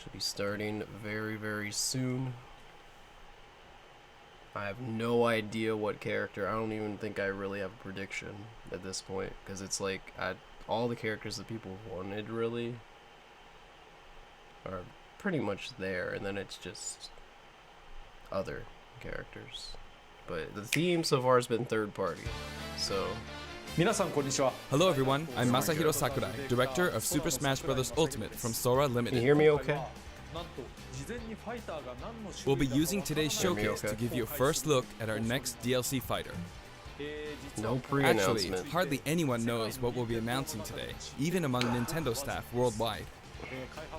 Should be starting very, very soon. I have no idea what character. I don't even think I really have a prediction at this point, because it's like all the characters that people wanted really are pretty much there, and then it's just other characters. But the theme so far has been third party, so. Hello everyone, I'm Masahiro Sakurai, director of Super Smash Bros. Ultimate from Sora Can you Limited. hear me okay? We'll be using today's showcase to give you a first look at our next DLC fighter. No Actually, pre-announcement. hardly anyone knows what we'll be announcing today, even among Nintendo staff worldwide.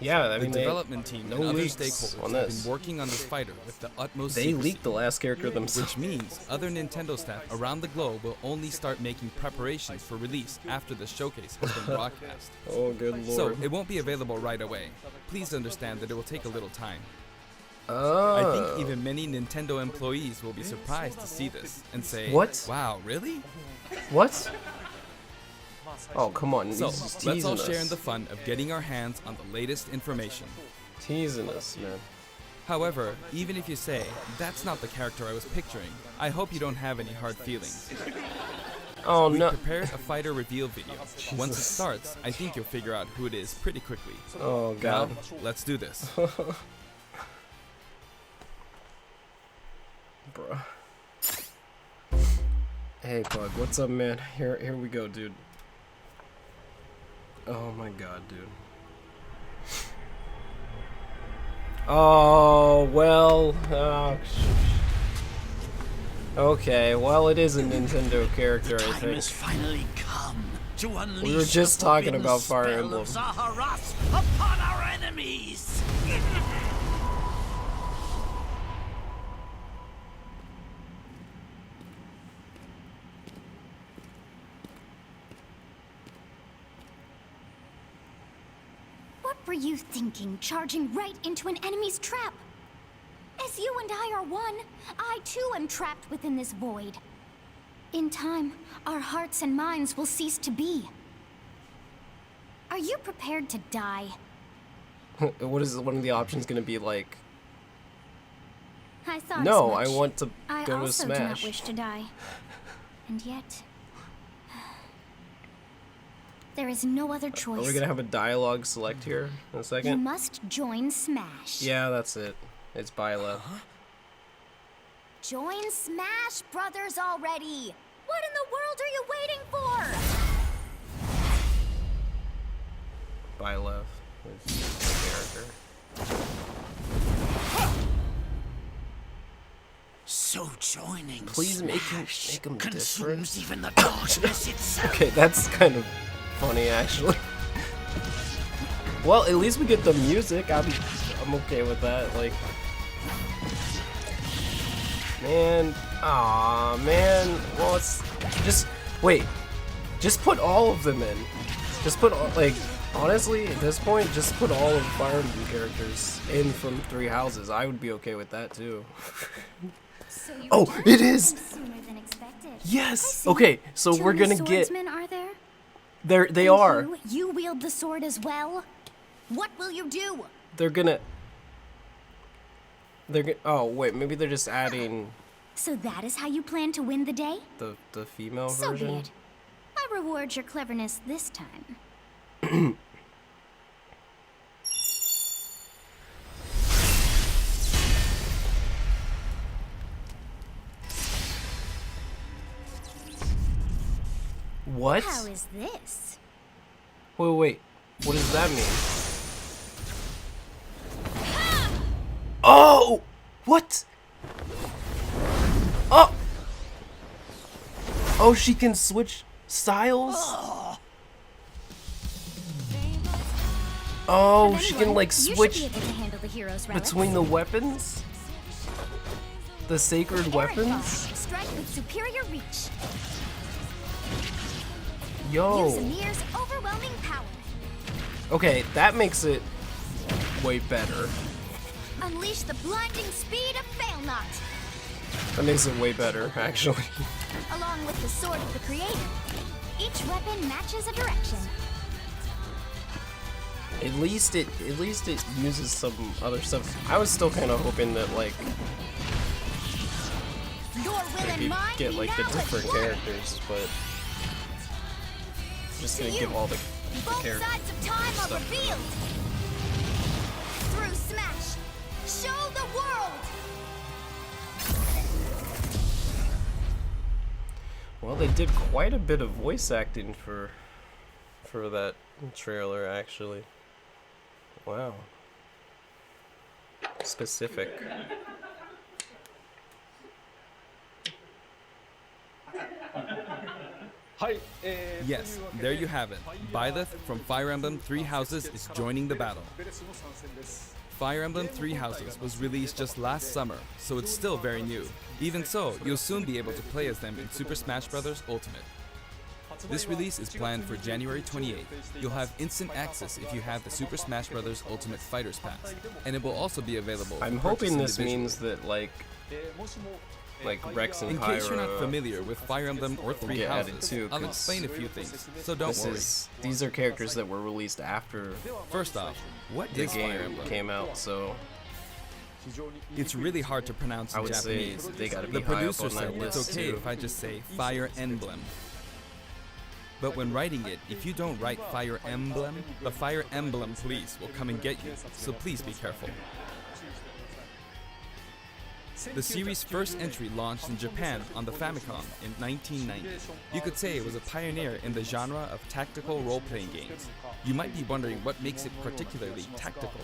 Yeah, I The mean, development team no and other leaks stakeholders on have this. been working on this fighter with the utmost They secrecy, leaked the last character themselves. which means other Nintendo staff around the globe will only start making preparations for release after the showcase has been broadcast. Oh, good So lord. it won't be available right away. Please understand that it will take a little time. I Oh. think even many Nintendo employees will be surprised to see this and say, What? Wow, really? What? Oh, come on. So, He's just let's all teasing share in us. the fun of getting our hands on the latest information. Teasing us, man. However, even if you say, that's not the character I was picturing, I hope you don't have any hard feelings. Oh, We no. prepared a fighter reveal video. Once it starts, I think you'll figure out who it is pretty quickly. Oh, Now, God. let's do this. Bruh. Hey, Pug, what's up, man? Here we go, dude. Oh my god, dude. Oh, well, okay, well, it is a Nintendo character, I Time think. has finally come to unleash We were just the talking forbidden about Fire spell Emblem. of Zaharas upon our enemies. What were you thinking, charging right into an enemy's trap? As you and I are one, I too am trapped within this void. In time, our hearts and minds will cease to be. Are you prepared to die? What is one of the options gonna be like? I thought as No, much. I want to I go to also do not Smash. wish to die. And yet, there is no other Are choice. we gonna have a dialogue select here in a You second? must join Smash. Yeah, that's it. It's Byleth. Join Smash Brothers already! What in the world are you waiting for? Byleth is the character. So joining Please make him consumes different. even the darkness itself. Okay, that's kind of funny, actually. Well, at least we get the music. I'm okay with that. Like, man, aw, man. Well, it's just wait. Just put all of them in. Just put like, honestly, at this point, just put all of the Fire Emblem characters in from Three Houses. I would be okay with that too. So you Oh, returned it is! sooner than expected. I Yes. see. Okay, so Two we're new gonna get. swordsmen, are there? They And are. You wield the sword as well? What will you do? They're gonna. Oh wait, maybe they're just adding So that is how you plan to win the day? the female So be version. it. I reward your cleverness this time. What? How is this? Wait. What does that mean? Oh! What? Oh! Oh, she can switch styles? Oh, she can like You should be switch able to handle the hero's relics. between the weapons? The sacred Errant weapons? Ball. Strike with superior reach. Yo. Use Amir's overwhelming power. Okay, that makes it way better. Unleash the blinding speed of Failnaught. That makes it way better, actually. Along with the sword of the creator. Each weapon matches a direction. At least it uses some other stuff. I was still kind of hoping that like Your will we and could mine get be like the now at different one. characters, but just gonna To give you, all the Both characters. sides of time are stuff. revealed. Through Smash, show the world. Well, they did quite a bit of voice acting for that trailer, actually. Wow. Specific. Yes, there you have it. Byleth from Fire Emblem Three Houses is joining the battle. Fire Emblem Three Houses was released just last summer, so it's still very new. Even so, you'll soon be able to play as them in Super Smash Bros. Ultimate. This release is planned for January 28th. You'll have instant access if you have the Super Smash Bros. Ultimate Fighters Pass, and it will also be available. I'm for purchase hoping this individually. means that like Rex and In case you're not Pyra familiar with Fire Emblem or Three get added Houses, too, I'll 'cause explain a few things, so don't worry. these are characters that were released after First off, what the is Fire game Emblem? came out, so It's really hard to pronounce I in would say Japanese. they gotta be The high up producer on that said it's list okay too. if I just say Fire Emblem. But when writing it, if you don't write Fire Emblem, the Fire Emblem police will come and get you, so please be careful. The series' first entry launched in Japan on the Famicom in 1990. You could say it was a pioneer in the genre of tactical role-playing games. You might be wondering what makes it particularly tactical.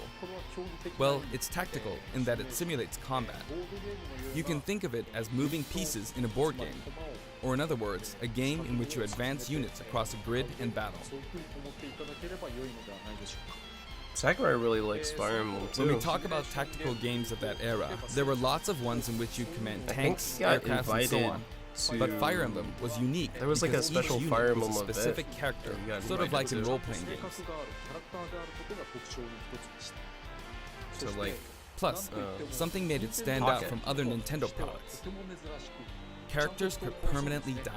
Well, it's tactical in that it simulates combat. You can think of it as moving pieces in a board game, or in other words, a game in which you advance units across a grid and battle. Sakurai really likes Fire Emblem too. When we talk about tactical games of that era, there were lots of ones in which you command I think tanks, he got aircraft, and so invited on. to But Fire Emblem was unique. There was like a because each special unit Fire was Emblem a event specific character, that you got sort of like invited in to. role-playing games. to like Plus, something made it stand out Pocket. from other Nintendo products. Characters could permanently die.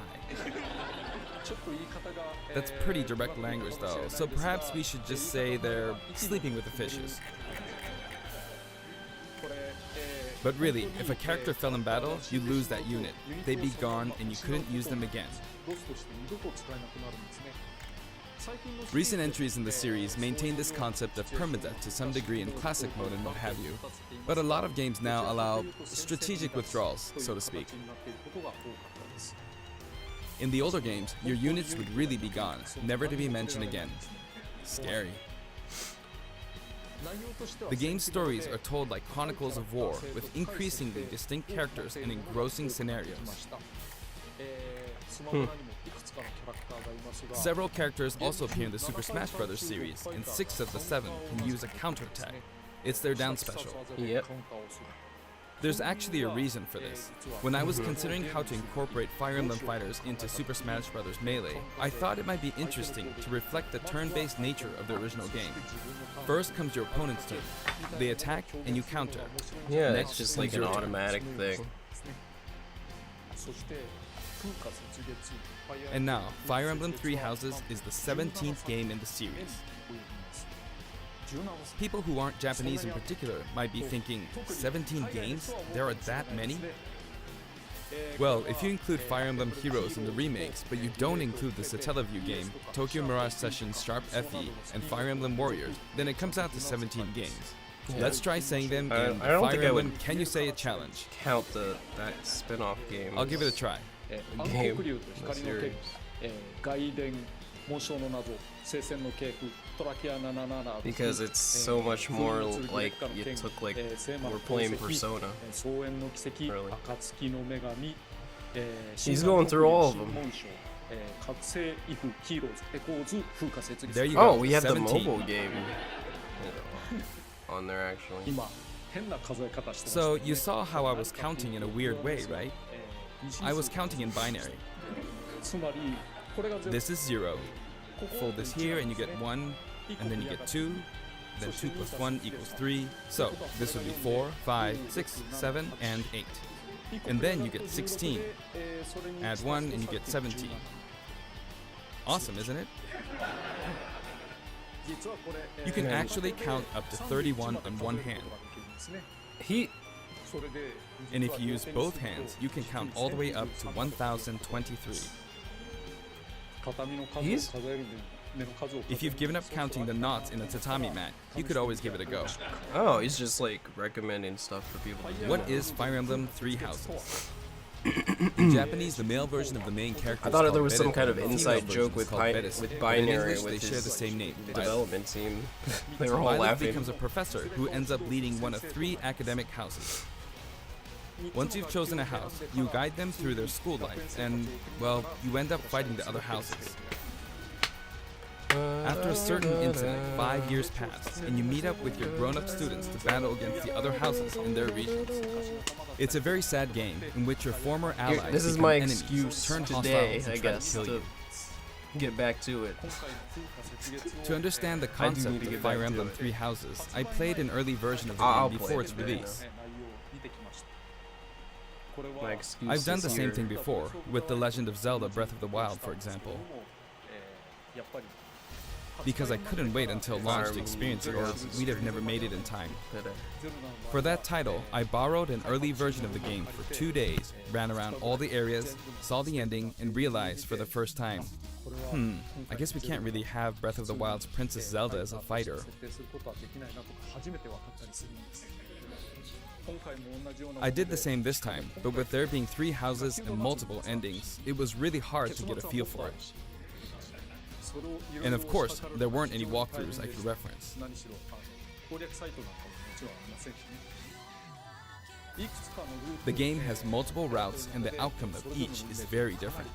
That's pretty direct language though, so perhaps we should just say they're sleeping with the fishes. But really, if a character fell in battle, you'd lose that unit. They'd be gone and you couldn't use them again. Recent entries in the series maintain this concept of permadeath to some degree in classic mode and what have you, but a lot of games now allow strategic withdrawals, so to speak. In the older games, your units would really be gone, never to be mentioned again. Scary. The game's stories are told like chronicles of war, with increasingly distinct characters and engrossing scenarios. Several characters also appear in the Super Smash Bros. Series, and 6 of the 7 can use a counterattack. It's their down special. Yep. There's actually a reason for this. When I was considering how to incorporate Fire Emblem fighters into Super Smash Bros. Melee, I thought it might be interesting to reflect the turn-based nature of the original game. First comes your opponent's turn. They attack and you counter. Yeah, Next it's just comes like an your turn. automatic thing. And now, Fire Emblem Three Houses is the 17th game in the series. People who aren't Japanese in particular might be thinking, 17 games? There are that many? Well, if you include Fire Emblem Heroes in the remakes, but you don't include the Satellaview game, Tokyo Mirage Sessions Sharp FE, and Fire Emblem Warriors, then it comes out to 17 games. Let's try saying them in the I don't Fire think I Emblem would- Can You Say It challenge. Count that spin-off game. I'll give it a try. Game in the series. 外伝紋章の謎聖戦の系譜トラキア77 Because it's so much more like it took like we're playing Persona. 草原の奇跡 Really. 暁の女神 He's going through all of them. 新紋章覚醒イフヒーローズエコーズ風化雪 There you Oh, go. we have the 17. mobile game on there actually. 今変な数え方してます So you saw how I was counting in a weird way, right? I was counting in binary. つまりこれが全部 This is 0. Fold this here and you get 1, and then you get 2, then 2 plus 1 equals 3. So this would be 4, 5, 6, 7, and 8. And then you get 16. Add 1 and you get 17. Awesome, isn't it? You can actually count up to 31 on one hand. He And if you use both hands, you can count all the way up to 1023. He's- If you've given up counting the knots in a tatami mat, you could always give it a go. Oh, he's just like recommending stuff for people to do. What is Fire Emblem Three Houses? In Japanese, the male version of the main character I is thought called there was some Byleth, kind of and the inside female joke version is with called Byleth. with But in binary English, with they share his the same name, Byleth. development team. They were all Byleth laughing. becomes a professor who ends up leading one of 3 academic houses. Once you've chosen a house, you guide them through their school life, and, well, you end up fighting the other houses. After a certain incident, 5 years pass, and you meet up with your grown-up students to battle against the other houses in their regions. It's a very sad game in which your former allies This is become my enemies, excuse turn today, hostiles, and I try guess, to kill to you. get back to it. To understand the need concept to of get Fire back to Emblem it. Three Houses, I played an early version of the I'll game play before it, its yeah. release. My excuse I've done the is same here. thing before, with The Legend of Zelda Breath of the Wild, for example. Because I couldn't wait until launch to experience it, or we'd have never made it in time. For that title, I borrowed an early version of the game for 2 days, ran around all the areas, saw the ending, and realized for the first time, I guess we can't really have Breath of the Wild's Princess Zelda as a fighter. I did the same this time, but with there being 3 houses and multiple endings, it was really hard to get a feel for it. And of course, there weren't any walkthroughs I could reference. The game has multiple routes, and the outcome of each is very different.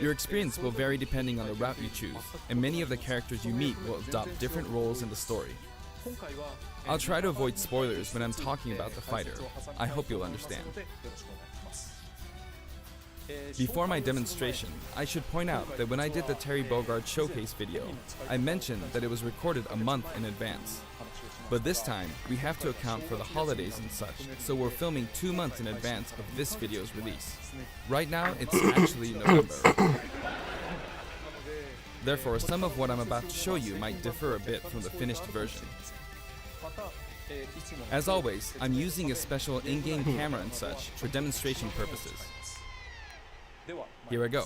Your experience will vary depending on the route you choose, and many of the characters you meet will adopt different roles in the story. I'll try to avoid spoilers when I'm talking about the fighter. I hope you'll understand. Before my demonstration, I should point out that when I did the Terry Bogard showcase video, I mentioned that it was recorded a month in advance. But this time, we have to account for the holidays and such, so we're filming 2 months in advance of this video's release. Right now, it's actually November. Therefore, some of what I'm about to show you might differ a bit from the finished version. As always, I'm using a special in-game camera and such for demonstration purposes. Here I go.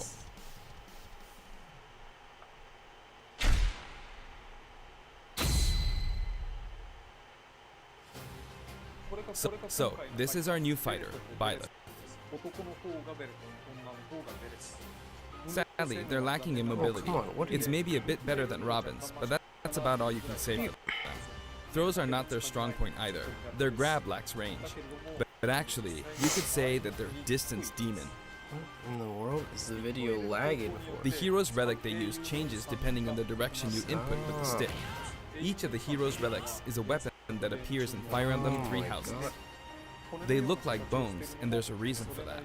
So, this is our new fighter, Byleth. Sadly, they're lacking in mobility. come on, what are It's you- maybe a bit better than Robin's, but that's about all you can say for them. Throws are not their strong point either. Their grab lacks range. But actually, you could say that they're distance demon. What in the world is the video lagging for? The hero's relic they use changes depending on the direction you input with the stick. Each of the hero's relics is a weapon that appears in Fire Emblem Three Houses. They look like bones, and there's a reason for that.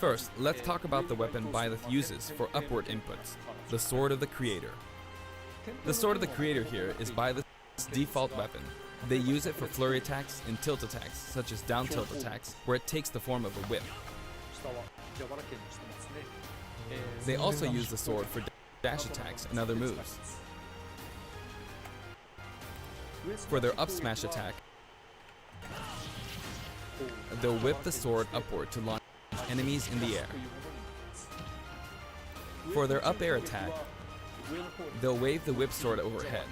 First, let's talk about the weapon Byleth uses for upward inputs, the Sword of the Creator. The Sword of the Creator here is Byleth's default weapon. They use it for flurry attacks and tilt attacks, such as down tilt attacks, where it takes the form of a whip. They also use the sword for dash attacks and other moves. For their up smash attack, they'll whip the sword upward to launch enemies in the air. For their up air attack, they'll wave the whip sword overhead.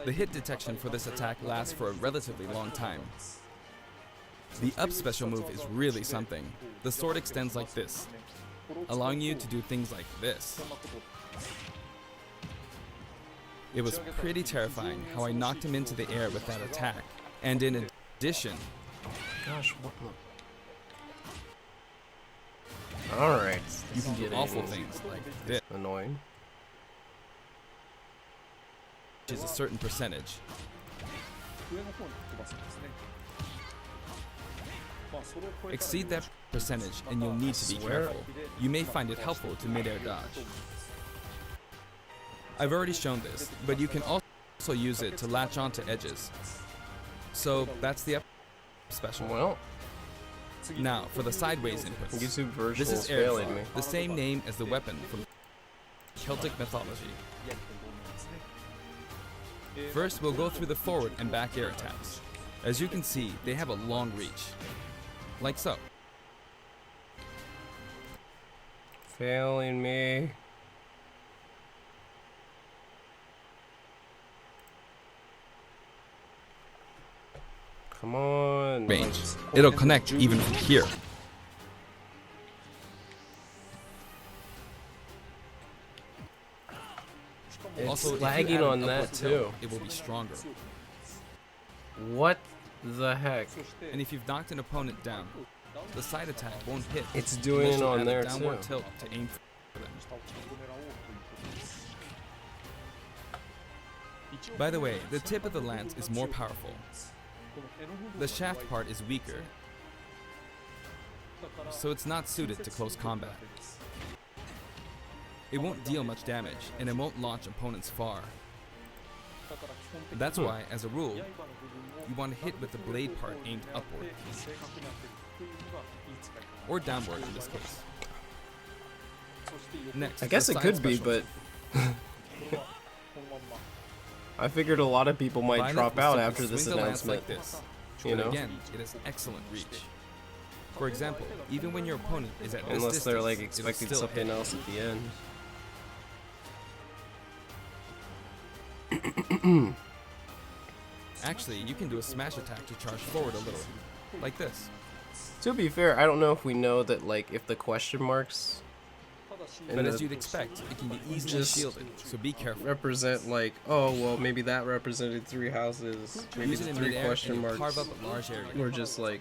The hit detection for this attack lasts for a relatively long time. The up special move is really something. The sword extends like this, allowing you to do things like this. It was pretty terrifying how I knocked him into the air with that attack. And in addition, Gosh, what the... Alright. you can do awful things like this, Annoying. which is a certain percentage. Exceed that percentage and you'll need to be careful. You may find it helpful to mid-air dodge. I've already shown this, but you can also use it to latch onto edges. So that's the up special. Well, Now, for the sideways inputs. YouTube version This is is air failing claw, me. the same name as the weapon from Celtic mythology. First, we'll go through the forward and back air attacks. As you can see, they have a long reach. Like so. Failing me. Come on. Range. It'll connect even from here. It's Also, if you lagging add an on that upward tilt, too. it will be stronger. What the heck? And if you've knocked an opponent down, the side attack won't hit. It's doing unless it you on add a there downward too. tilt to aim for them. By the way, the tip of the lance is more powerful. The shaft part is weaker, so it's not suited to close combat. It won't deal much damage, and it won't launch opponents far. That's why, as a rule, you want to hit with the blade part aimed upward. Or downward in this case. Next, I guess the it side could be, special. but I figured a lot of people might Byleth drop will out simply after this swing the lance announcement. like this. You But know? again, it has excellent reach. For example, even when your opponent is at this Unless distance, they're like it'll expecting still something hit. else at the end. Actually, you can do a smash attack to charge forward a little, like this. To be fair, I don't know if we know that, like, if the question marks in But the as you'd expect, it can be easily Just shielded, so be careful. represent, like, oh, well, maybe that represented 3 houses, maybe Use the it in 3 midair question and you'll marks carve up a large area. were just, like,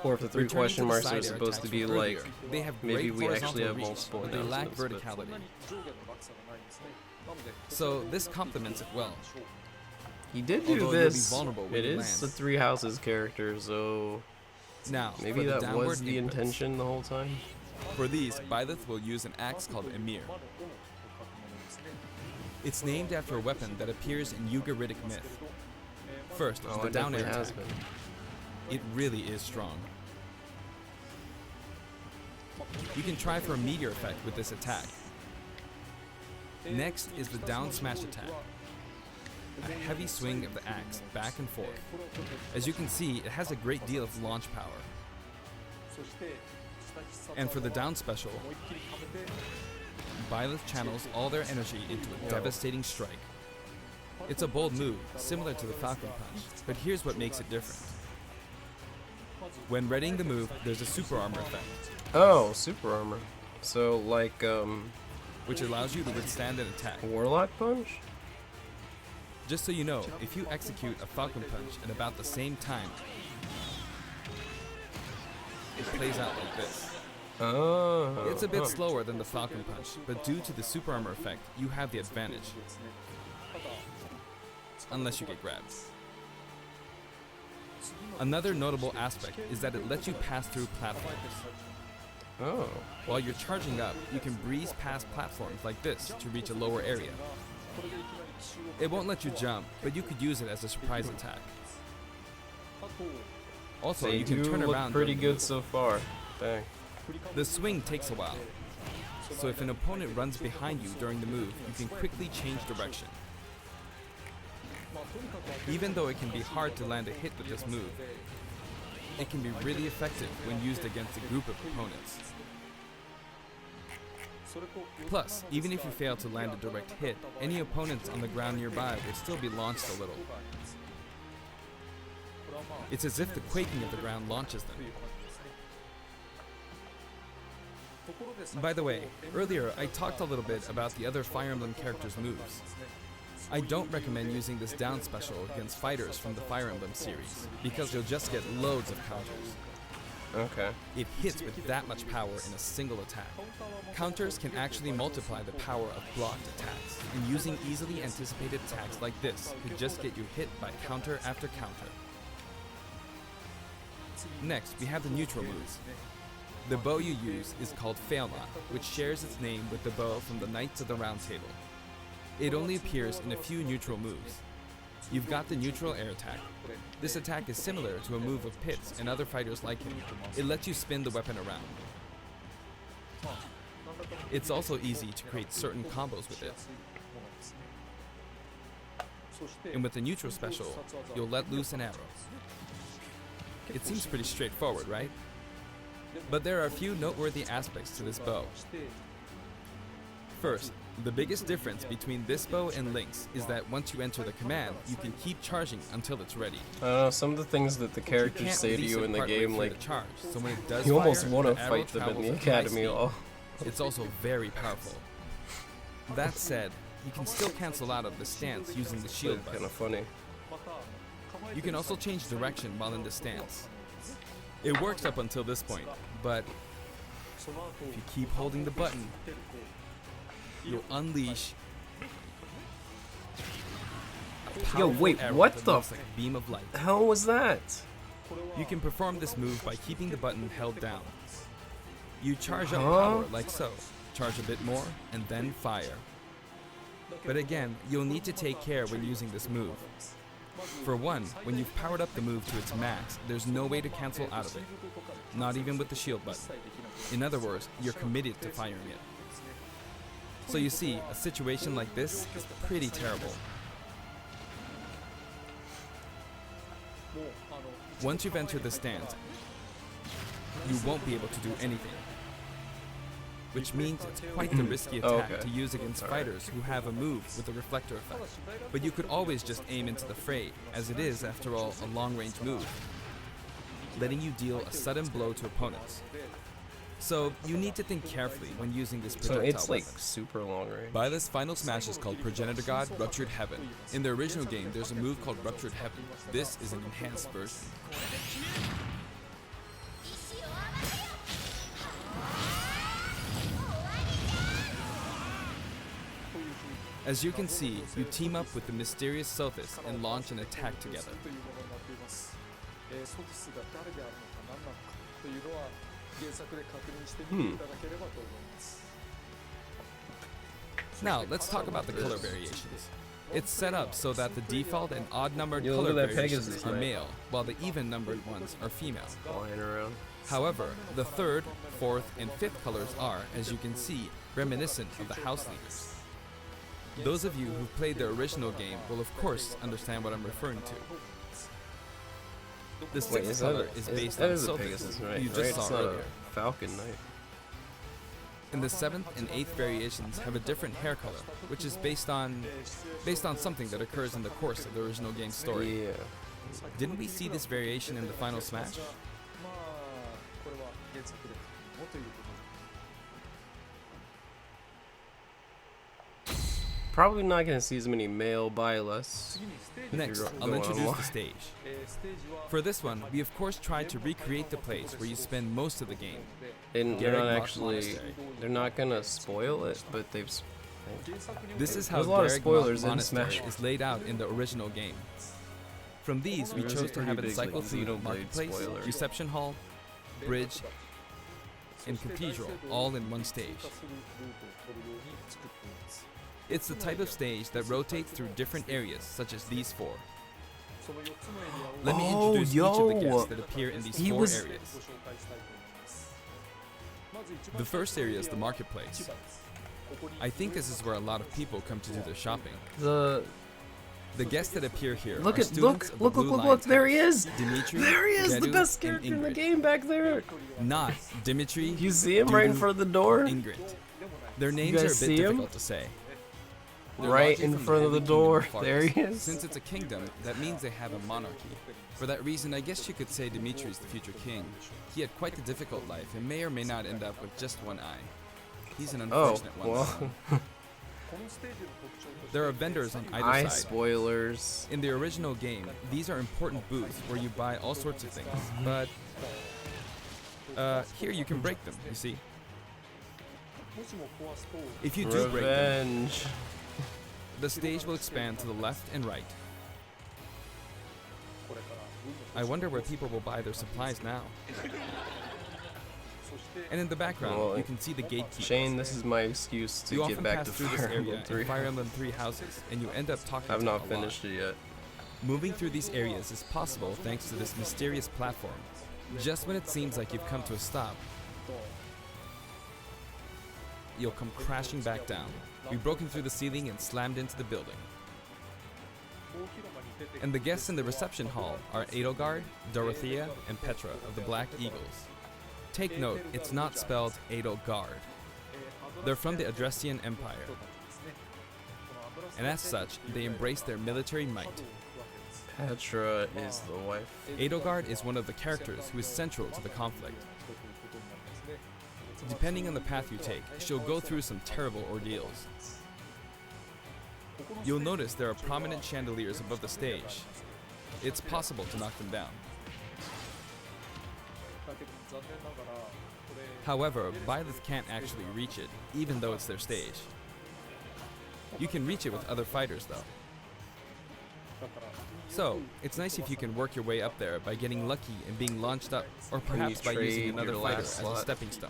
or if the 3 Returning question to the marks side are air supposed to attacks be, from like, earlier, they have maybe great we actually horizontal have reach, multiple but they lack announcements, but- verticality. So this complements it well. He did do Although you'll be this. vulnerable when It you is land. the 3 houses character, so Now, maybe for the that downward was the inputs. intention the whole time. For these, Byleth will use an axe called Emir. It's named after a weapon that appears in Ugaritic myth. First, Oh, the it down air definitely has attack. been. It really is strong. You can try for a meteor effect with this attack. Next is the down smash attack. A heavy swing of the axe back and forth. As you can see, it has a great deal of launch power. And for the down special, Byleth channels all their energy into a devastating strike. It's a bold move, similar to the Falcon Punch, but here's what makes it different. When readying the move, there's a super armor effect, Oh, super armor. So, like, which allows you to withstand an attack. Warlock Punch? Just so you know, if you execute a Falcon Punch at about the same time, it plays out like this. Oh. It's a bit slower than the Falcon Punch, but due to the super armor effect, you have the advantage. Unless you get grabbed. Another notable aspect is that it lets you pass through platforms. Oh. While you're charging up, you can breeze past platforms like this to reach a lower area. It won't let you jump, but you could use it as a surprise attack. Also, They you can do turn look around. pretty during the good move. so far. Dang. The swing takes a while, so if an opponent runs behind you during the move, you can quickly change direction. Even though it can be hard to land a hit with this move, it can be really effective when used against a group of opponents. Plus, even if you fail to land a direct hit, any opponents on the ground nearby will still be launched a little. It's as if the quaking of the ground launches them. By the way, earlier I talked a little bit about the other Fire Emblem characters' moves. I don't recommend using this down special against fighters from the Fire Emblem series, because you'll just get loads of counters. Okay. It hits with that much power in a single attack. Counters can actually multiply the power of blocked attacks, and using easily anticipated attacks like this could just get you hit by counter after counter. Next, we have the neutral moves. The bow you use is called Failnaught, which shares its name with the bow from the Knights of the Round Table. It only appears in a few neutral moves. You've got the neutral air attack. This attack is similar to a move of Pit's and other fighters like him. It lets you spin the weapon around. It's also easy to create certain combos with it. And with the neutral special, you'll let loose an arrow. It seems pretty straightforward, right? But there are a few noteworthy aspects to this bow. First, the biggest difference between this bow and Link's is that once you enter the command, you can keep charging until it's ready. I don't know, some of the things that the You characters can't say to release you it in the partway game, through like, the charge, so when it does you almost fire, want to the arrow fight them in travels the at high academy speed. all. It's also very powerful. That said, you can still cancel out of the stance using the shield Kind button. of funny. You can also change direction while in the stance. It works up until this point, but if you keep holding the button, you'll unleash a Yo, powerful wait, arrow what that the looks like a beam of light. The hell was that? You can perform this move by keeping the button held down. You charge up Huh? power like so, charge a bit more, and then fire. But again, you'll need to take care when using this move. For one, when you've powered up the move to its max, there's no way to cancel out of it. Not even with the shield button. In other words, you're committed to firing it. So you see, a situation like this is pretty terrible. Once you've entered the stance, you won't be able to do anything. Which means it's quite the risky attack Okay. to use against fighters who have a move with a reflector effect. But you could always just aim into the fray, as it is, after all, a long-range move, letting you deal a sudden blow to opponents. So you need to think carefully when using this So projectile it's like weapon. super long range. Byleth's final smash is called Progenitor God Ruptured Heaven. In the original game, there's a move called Ruptured Heaven. This is an enhanced version. As you can see, you team up with the mysterious Sophis and launch an attack together. Now, let's talk about the color variations. It's set up so that the default and odd-numbered Yo, look color at that variations Pegasus are knight. male, while the even-numbered ones are female. Flying around. However, the third, fourth, and fifth colors are, as you can see, reminiscent of the house leaders. Those of you who've played the original game will of course understand what I'm referring to. The Wait, sixth is color that is a, based that on is a Sophis, Pegasus, who right? you just Right? saw It's not earlier. a Falcon Knight. And the seventh and eighth variations have a different hair color, which is based on something that occurs in the course of the original game's story. Yeah. Didn't we see this variation in the final smash? Probably not gonna see as many male Byleths. Next, you're I'll going introduce online. the stage. For this one, we of course tried to recreate the place where you spend most of the game. And they're Garrick not Rock actually, Monastery. they're not gonna spoil it, but they've. This is how There's a lot of Garrick spoilers in Monastery Smash. is laid out in the original game. From these, we There's a chose to pretty have it big, cycle like, through Xenoblade Marketplace, spoiler. Reception Hall, Bridge, and Cathedral, all in one stage. It's the type of stage that rotates through different areas, such as these four. Let me Oh, introduce each of the yo. guests that appear in these He four was- areas. The first area is the Marketplace. I think this is where a lot of people come to do their shopping. The guests that appear here Look are at students of the look Blue look! There he Lions is! House. Dimitri, There he is! The Gedu, best and character in the Ingrid. game back there. Not Dimitri. You see him right in Dudu, front of the door, Ingrid. Their names are a guys bit see him? difficult to say. They're right largely in from front of Holy the Kingdom door. of Faris. There he is. Since it's a kingdom, that means they have a monarchy. For that reason, I guess you could say Dimitri's the future king. He had quite a difficult life and may or may not end up with just one eye. He's an Oh, unfortunate one. well, There are vendors on either eye side. spoilers. In the original game, these are important booths where you buy all sorts of things, but here you can break them, you see. If you do break them, Revenge. the stage will expand to the left and right. I wonder where people will buy their supplies now. And in the background, Well, you can see the gatekeepers. Shane, this is my excuse to You get often back pass to through this Fire area Emblem 3. in Fire Emblem 3 houses, and you end up talking I've to not them a lot. finished it yet. Moving through these areas is possible thanks to this mysterious platform. Just when it seems like you've come to a stop, you'll come crashing back down. We've broken through the ceiling and slammed into the building. And the guests in the reception hall are Edelgard, Dorothea, and Petra of the Black Eagles. Take note, it's not spelled Edelgard. They're from the Adressian Empire. And as such, they embrace their military might. Petra is the wife. Edelgard is one of the characters who is central to the conflict. Depending on the path you take, she'll go through some terrible ordeals. You'll notice there are prominent chandeliers above the stage. It's possible to knock them down. However, Byleth can't actually reach it, even though it's their stage. You can reach it with other fighters though. So, it's nice if you can work your way up there by getting lucky and being launched up, or perhaps by using trade another your fighter last as a slot. stepping stone.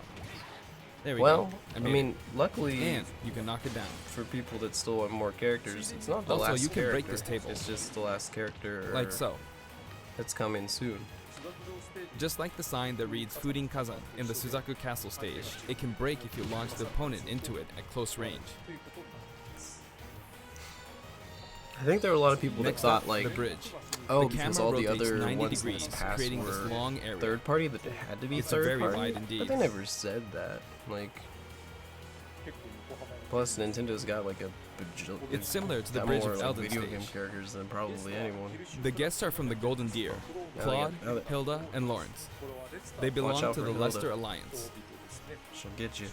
There we Well, go. I made mean, it. luckily And you can knock it down. for people that still want more characters, it's not the Also, last you can character. break this table. It's just the last character Like so. that's coming soon. Just like the sign that reads Furin Kazan in the Suzaku Castle stage, it can break if you launch the opponent into it at close range. I think there were a lot of people that Next thought up, like, the bridge. oh, The because camera all the rotates other 90 ones in degrees, this past creating were this long area. third party, that it had to be It's third very party. wide indeed. But they never said that. Like, plus Nintendo's got like a It's similar to the got bridge more of like, Elden video stage. game characters than probably anyone. The guests are from the Golden Deer, Yeah, Claude, yeah, yeah. Hilda, and Lawrence. They belong out to for the Hilda. Leicester Alliance. She'll get you.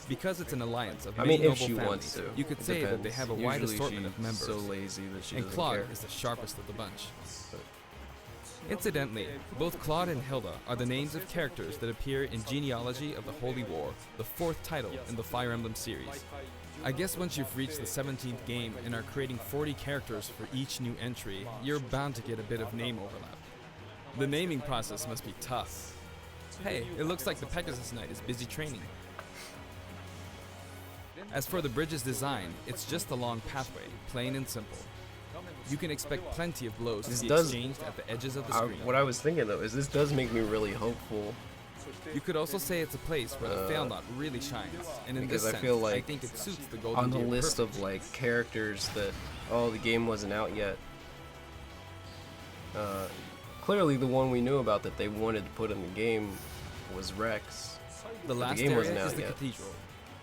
Because it's an alliance of I many mean, if noble she families, wants to. you could It say that they depends. have a wide Usually assortment of she's members. so lazy that she And doesn't Claude care. is the sharpest of the bunch. Incidentally, both Claude and Hilda are the names of characters that appear in Genealogy of the Holy War, the 4th title in the Fire Emblem series. I guess once you've reached the 17th game and are creating 40 characters for each new entry, you're bound to get a bit of name overlap. The naming process must be tough. Hey, it looks like the Pegasus Knight is busy training. As for the bridge's design, it's just a long pathway, plain and simple. You can expect plenty of blows This to be does- exchanged at the edges of the screen. What I was thinking though is this does make me really hopeful, You could also say it's a place where the fail knot really shines, and in because this I sense, feel I like think it suits the Golden on the Deer list perfectly. of like characters that, oh, the game wasn't out yet. Clearly the one we knew about that they wanted to put in the game was Rex, The last game wasn't area is out the yet. cathedral,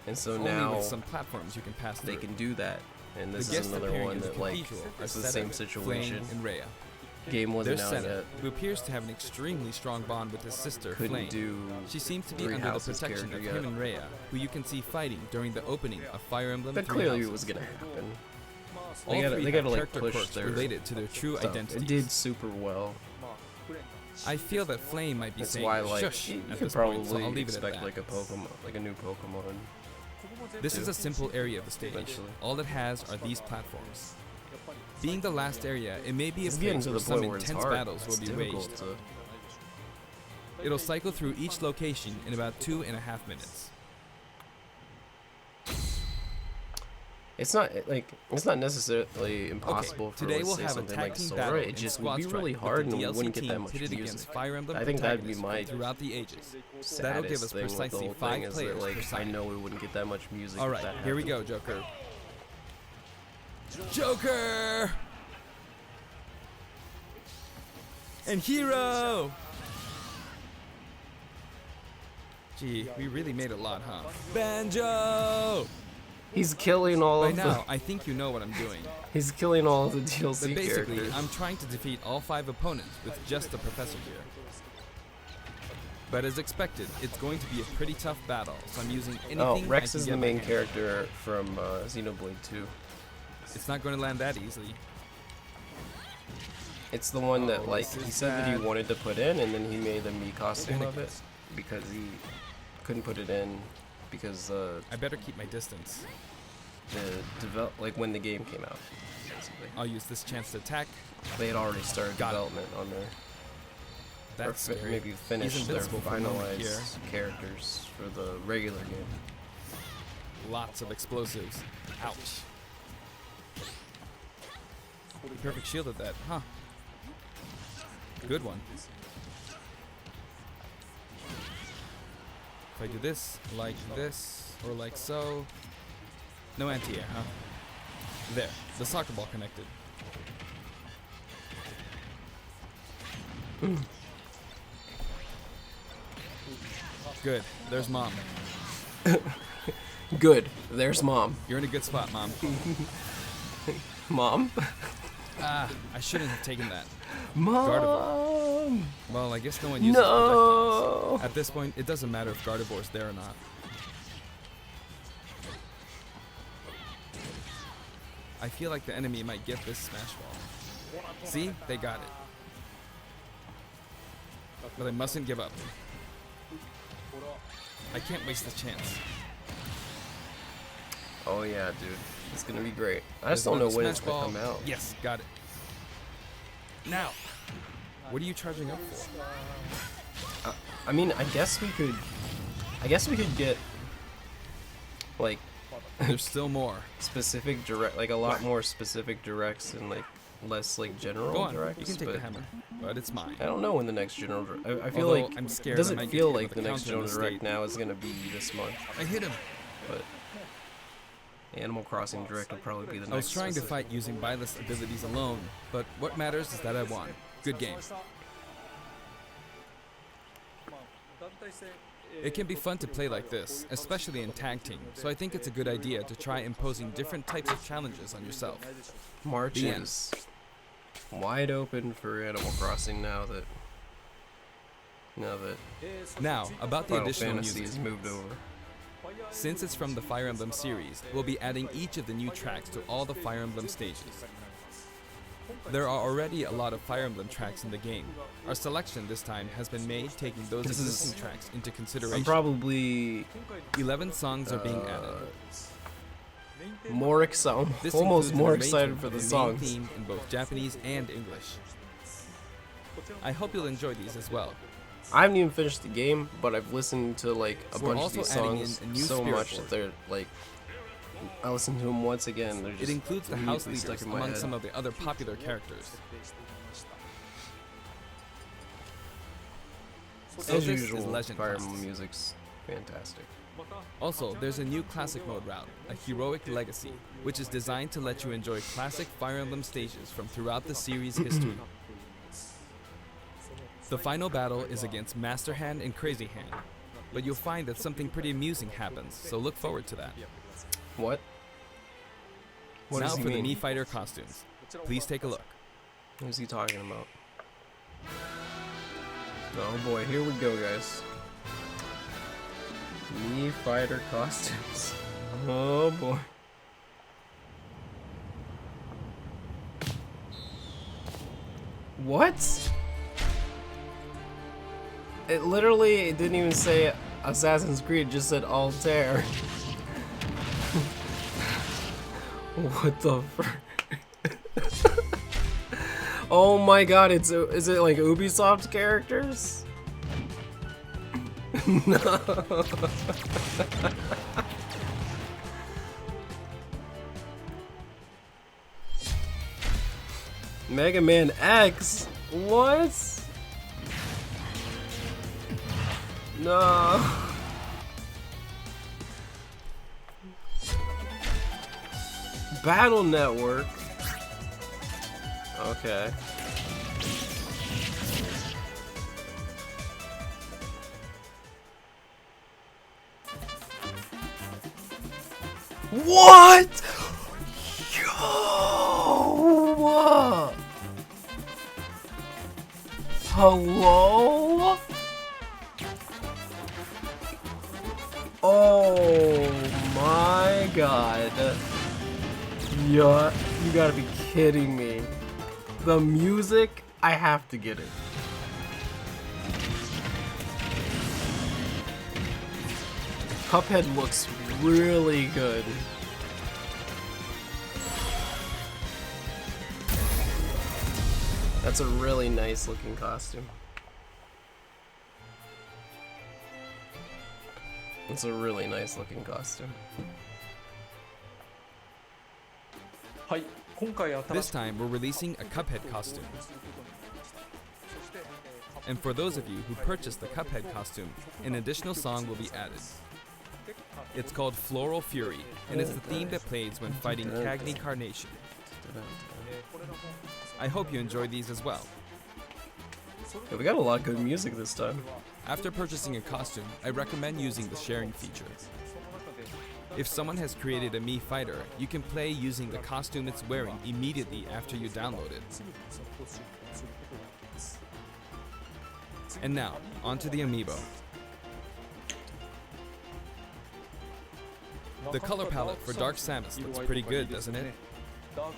and so only now with some platforms you can pass they through. can do that. And this the is guests another appearing one in the that like cathedral are it's the Seta, same Flame, situation. and Rhea. Game wasn't There's out Seta, yet. who appears to have an extremely strong bond with his sister, Couldn't Flame. do She seems to be Three under the Houses protection of character him yet. and Rhea, who you can see fighting during the opening of Fire Emblem But 3 clearly Houses. it was gonna happen. All They gotta- three they have gotta, like, character push quirks their related to their true stuff. identities. It did super well. I feel that Flame might be That's saying why like shush you at could this point, so probably I'll leave it at expect that. like a Pokemon, like a new Pokemon. This is a simple area of the stage. Eventually. All it has are these platforms. Being the last area, it may be a It's getting place to where the some point where it's intense hard. battles will It's be difficult waged. to- It'll cycle through each location in about 2.5 minutes. It's not like it's not necessarily impossible for Today let's we'll say have a something tag like team Sora. battle It in just Squad would be Strike really with hard the and we DLC wouldn't get that team much pitted music. against Fire Emblem I think that'd be protagonists my from throughout the ages. That'll give saddest us thing with the precisely whole 5 thing is that players per like I side. know we wouldn't get that much music. All if right, that here we happened. go, Joker. Joker! And Hero! Gee, we really made a lot, huh? Banjo! He's killing all By of now, I think you know what I'm doing. He's killing all of the But DLC basically, characters. I'm trying to defeat all 5 opponents with just the professor here. But as expected, it's going to be a pretty tough battle, so I'm using anything Oh, I Rex can is get the my main hands on. character from Xenoblade 2. It's not going to land that easily. It's the one that like this he is said that he bad. wanted to put in, and then he made a Mii costume Panic. of it because he couldn't put it in because I better keep my distance. like when the game came out. Basically. I'll use this chance to attack. They had already started Got it. development on their That's or scary. maybe finished their invincible for a moment here. finalized characters for the regular game. Lots of explosives. Ouch. You perfect shielded that, huh? Good one. If I do this, or like so. No anti-air, huh? There, the soccer ball connected. Good, there's mom. Good. There's mom. You're in a good spot, mom. Mom? Ah, I shouldn't have taken that. Mom! Well, I guess no one uses projectiles. No! At this point, it doesn't matter if Gardevoir's there or not. I feel like the enemy might get this smash ball. See? They got it. But I mustn't give up. I can't waste this chance. Oh yeah, dude. It's gonna be great. I There's just don't know another when smash it's gonna ball. come out. Yes, got it. Now, what are you charging up for? I mean, I guess we could get like There's still more. specific direct, like a lot more specific directs and like less like general Go on, directs. you can take but the hammer, but it's mine. I don't know when the next general. I feel Although like I'm scared it I doesn't might get feel hit like with the a next counter in general this direct state. now is gonna be this month. I hit him. But Animal Crossing Direct will probably be the next. I was trying to specific. fight using Byleth's abilities alone, but what matters is that I won. Good game. It can be fun to play like this, especially in tag team, so I think it's a good idea to try imposing different types of challenges on yourself. March The end. is wide open for Animal Crossing now that Now, about the Final additional Fantasy music. has moved over. Since it's from the Fire Emblem series, we'll be adding each of the new tracks to all the Fire Emblem stages. There are already a lot of Fire Emblem tracks in the game. Our selection this time has been made taking those This is- existing tracks into I'm consideration. probably 11 songs are being added. more excited, This almost includes more an excited arrangement for of the main songs. theme in both Japanese and English. I hope you'll enjoy these as well. I haven't even finished the game, but I've listened to like a We're bunch of also these adding in songs a new so spirit much board. that they're like, I listen to them once again. They're just It includes the house immediately stuck leaders in my among head. some of the other popular characters. As This is usual, Legend Fire Quests. Emblem music's fantastic. Also, there's a new classic mode route, a heroic legacy, which is designed to let you enjoy classic Fire Emblem stages from throughout the series' history. The final battle is against Master Hand and Crazy Hand, but you'll find that something pretty amusing happens, so look forward to that. What? What now does he for mean? the Mii Fighter costumes. Please take a look. What is he talking about? Oh boy, here we go, guys. Mii Fighter costumes. Oh boy. What? It literally didn't even say Assassin's Creed, it just said Altair. What the frick? Oh my god, is it like Ubisoft characters? No. Mega Man X? What? No. Battle Network. Okay. What? Yo! Hello? Oh my god. Yeah, you gotta be kidding me. The music, I have to get it. Cuphead looks really good. That's a really nice looking costume. It's a really nice looking costume. はい今回新 This しく time we're releasing a Cuphead costume. And for those of you who purchased the Cuphead costume, an additional song will be added. It's called Floral Fury, and it's the theme that plays when fighting Cagney Carnation. I hope you enjoy these as well. Yeah, we got a lot of good music this time. After purchasing a costume, I recommend using the sharing feature. If someone has created a Mii fighter, you can play using the costume it's wearing immediately after you download it. And now, onto the amiibo. The color palette for Dark Samus looks pretty good, doesn't it?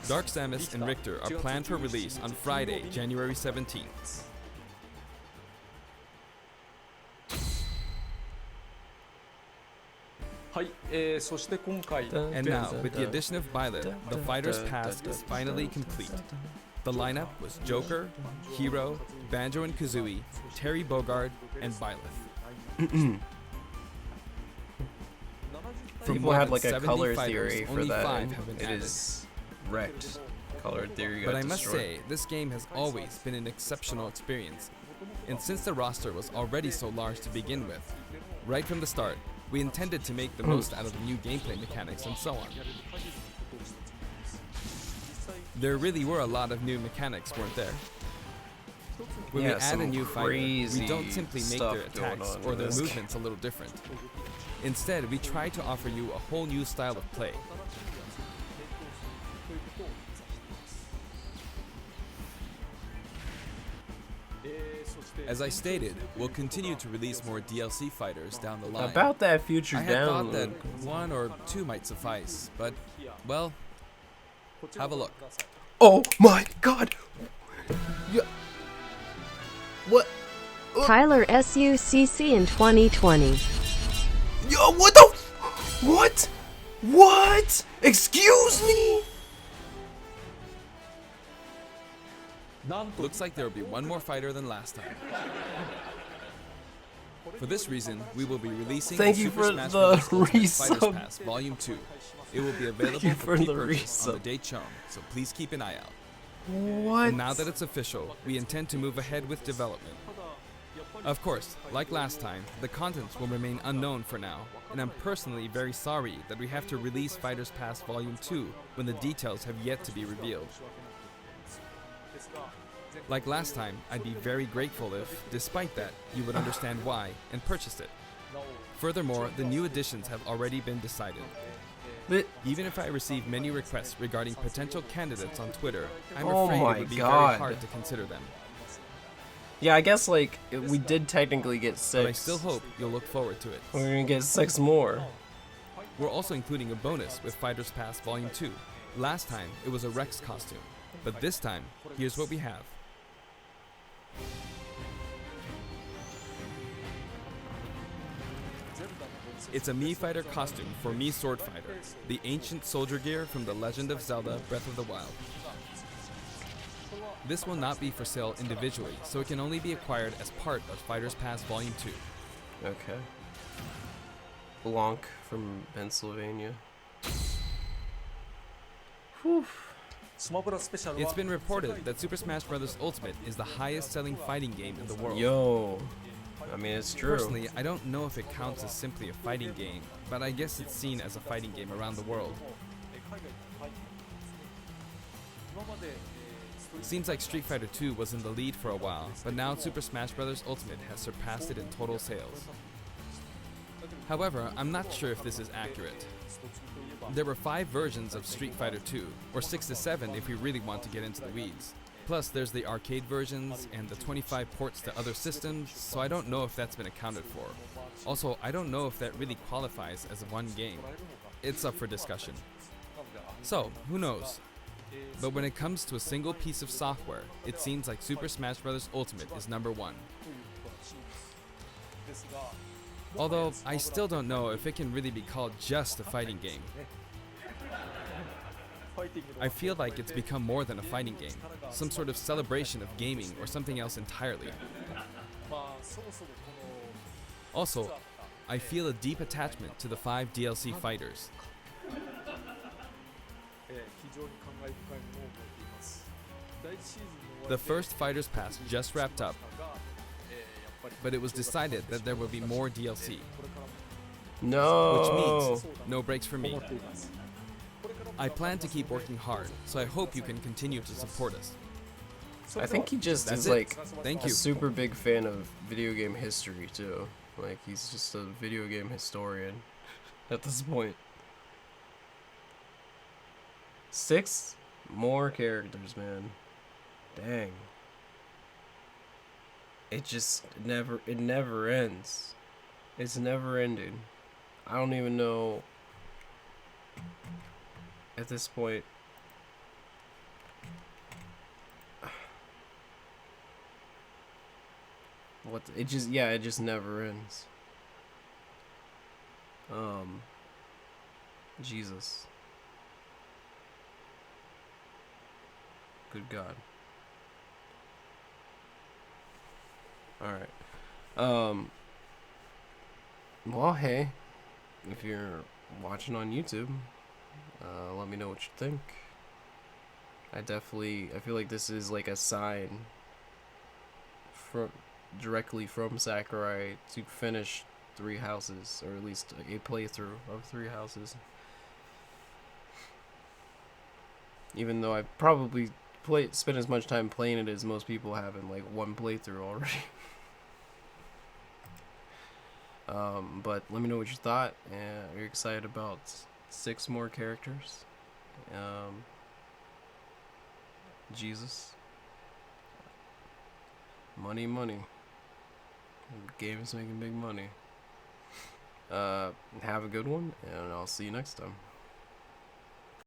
Dark Samus and Richter are planned for release on Friday, January 17th. And now, with the addition of Byleth, the Fighter's Pass is finally complete. The lineup was Joker, Hero, Banjo and Kazooie, Terry Bogard, and Byleth. From People more had than like a 70 color fighters, theory for only that. 5 And have been it added. is wrecked. Color theory got But I must destroyed. say, this game has always been an exceptional experience. And since the roster was already so large to begin with, right from the start, we intended to make the most out of the new gameplay mechanics and so on. There really were a lot of new mechanics, weren't there? When Yeah, we add a some new fighter, we crazy don't simply make stuff their going attacks on or in their this game. movements a little different. Instead, we try to offer you a whole new style of play. As I stated, we'll continue to release more DLC fighters down the line. About that future I had thought that download. 1 or 2 might suffice, but, well, have a look. Oh my god! Yeah. What? Tyler SUCC in 2020. Yo, what the? What? What? Excuse me? Looks like there will be one more fighter than last time. For this reason, we will be releasing Thank the you Super for Smash the Bros. Ultimate Fighters resub. Pass Volume 2. It will be available you for for the pre-purchase on the resub. date shown, so please keep an eye out. What? And now that it's official, we intend to move ahead with development. Of course, like last time, the contents will remain unknown for now, and I'm personally very sorry that we have to release Fighters Pass Volume 2 when the details have yet to be revealed. Like last time, I'd be very grateful if, despite that, you would understand why and purchase it. Furthermore, the new additions have already been decided. But, Even if I receive many requests regarding potential candidates on Twitter, I'm Oh afraid my it would be God. very hard to consider them. yeah, I guess like we did technically get 6. But I still hope you'll look forward to it. We're gonna get 6 more. We're also including a bonus with Fighters Pass Volume 2. Last time, it was a Rex costume. But this time, here's what we have. It's a Mii Fighter costume for Mii Sword Fighter, the ancient soldier gear from The Legend of Zelda Breath of the Wild. This will not be for sale individually, so it can only be acquired as part of Fighters Pass Volume 2. Okay. Blanc from Pennsylvania. Whew. It's been reported that Super Smash Bros. Ultimate is the highest selling fighting game in the world. Yo. I mean, it's true. Personally, I don't know if it counts as simply a fighting game, but I guess it's seen as a fighting game around the world. Seems like Street Fighter 2 was in the lead for a while, but now Super Smash Bros. Ultimate has surpassed it in total sales. However, I'm not sure if this is accurate. There were 5 versions of Street Fighter 2, or 6 to 7 if we really want to get into the weeds. Plus, there's the arcade versions and the 25 ports to other systems, so I don't know if that's been accounted for. Also, I don't know if that really qualifies as one game. It's up for discussion. So, who knows? But when it comes to a single piece of software, it seems like Super Smash Bros. Ultimate is number 1. Although, I still don't know if it can really be called just a fighting game. I feel like it's become more than a fighting game, some sort of celebration of gaming or something else entirely. Also, I feel a deep attachment to the 5 DLC fighters. The first Fighters Pass just wrapped up, but it was decided that there will be more DLC, No. which means no breaks for me. I plan to keep working hard, so I hope you can continue to support us. I think he just That's is it. like Thank a you. super big fan of video game history too. Like he's just a video game historian at this point. 6 more characters, man. Dang. It never ends. It's never ending. I don't even know at this point. It just never ends. Jesus. Good God. Alright. Well, hey, if you're watching on YouTube, let me know what you think. I feel like this is like a sign directly from Sakurai to finish 3 houses, or at least a playthrough of 3 houses. Even though I probably spent as much time playing it as most people have in like 1 playthrough already. But let me know what you thought. Are you excited about 6 more characters? Jesus. Money. Game is making big money. Have a good one, and I'll see you next time.